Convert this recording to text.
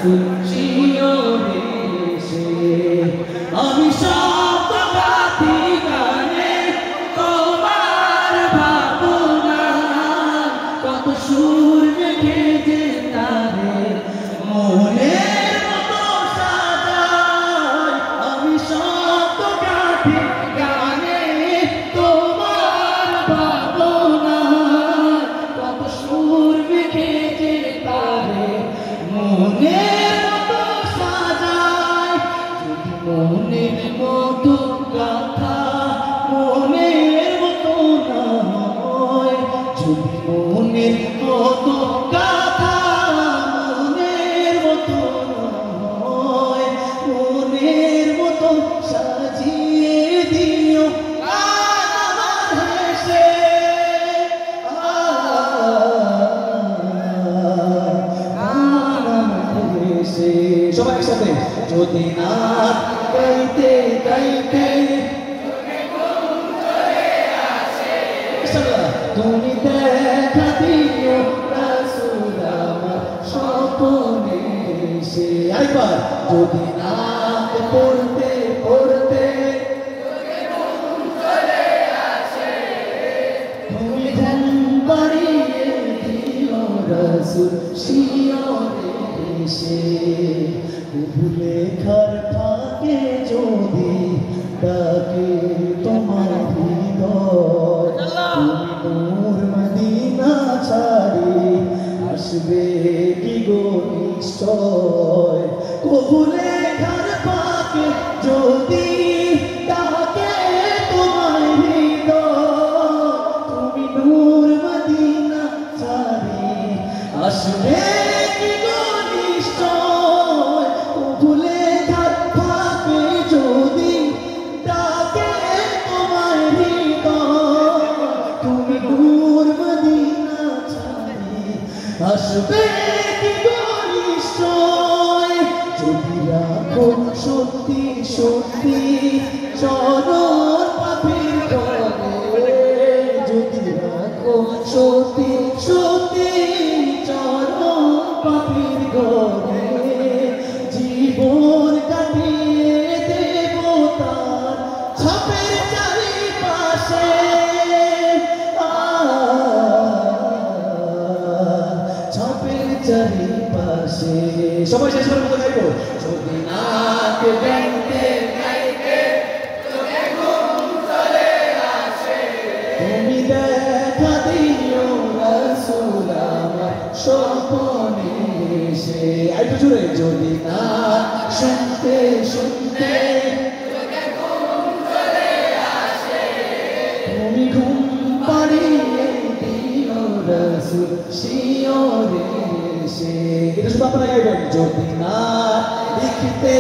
রসুল শিওরে এসে আমি সব গাথি গানে তোমার ভাবনা কত সুর মেখে যে তারে মনের মতো সাজাই আমি সব গাথি গানে তোমার ভাবনা কত সুর মেখে যে তারে মনের মতো সাজাই যদি মনের মতো গাথা মনের মতো না হয় যদি মনের মতো গাথা মনের মতো না হয় মনের মতো সাজিয়ে দিও আমার হেসে সবাই একসাথে যদি না গাইতে গাইতে তুমি দেখা দিও রাসূল আমার স্বপ্নে এসে আরেকবার যদি না পড়তে পড়তে তুমি ঘুম পাড়িয়ে দিও রাসূল শিওরে এসে লেখার ফাঁকে যদি ডাকে তোমার হৃদয় তুমি নূর মদিনা ছাড়ি আসবে কি গো নিশ্চয় কবু লেখার ফাঁকে যদি ডাকে তোমার হৃদয় তুমি নূর মদিনা ছাড়ি আসবে কি গো নিশ্চয় কবু লেখার ফাঁকে যদি ডাকে তোমার হৃদয় তুমি নূর মদিনা ছাড়ি আসবে কি গো নিশ্চয় যদি রাখো সত্যি সত্যি চরণ পাপীর ঘরে যদি রাখো সত্যি সত্যি চরণ পাপীর ঘরে জীবন কাটিয়ে দেব তার ছাপের চারিপাশে ছাপের চারিপাশে সবাই শেষবার মতো গাইবো যদি নাক গাইতে গাইতে তোকে ঘুম চলে আসে তুমি দেখা দিও রাসূল আমার স্বপ্নে এসে আরেকটু জোরে যদি না শুনতে শুনতে তোকে ঘুম চলে আসে তুমি ঘুম পাড়িয়ে দিও রাসূল শিওরে এসে এটা শুধু আপনারা গাইবেন যদি না লিখতে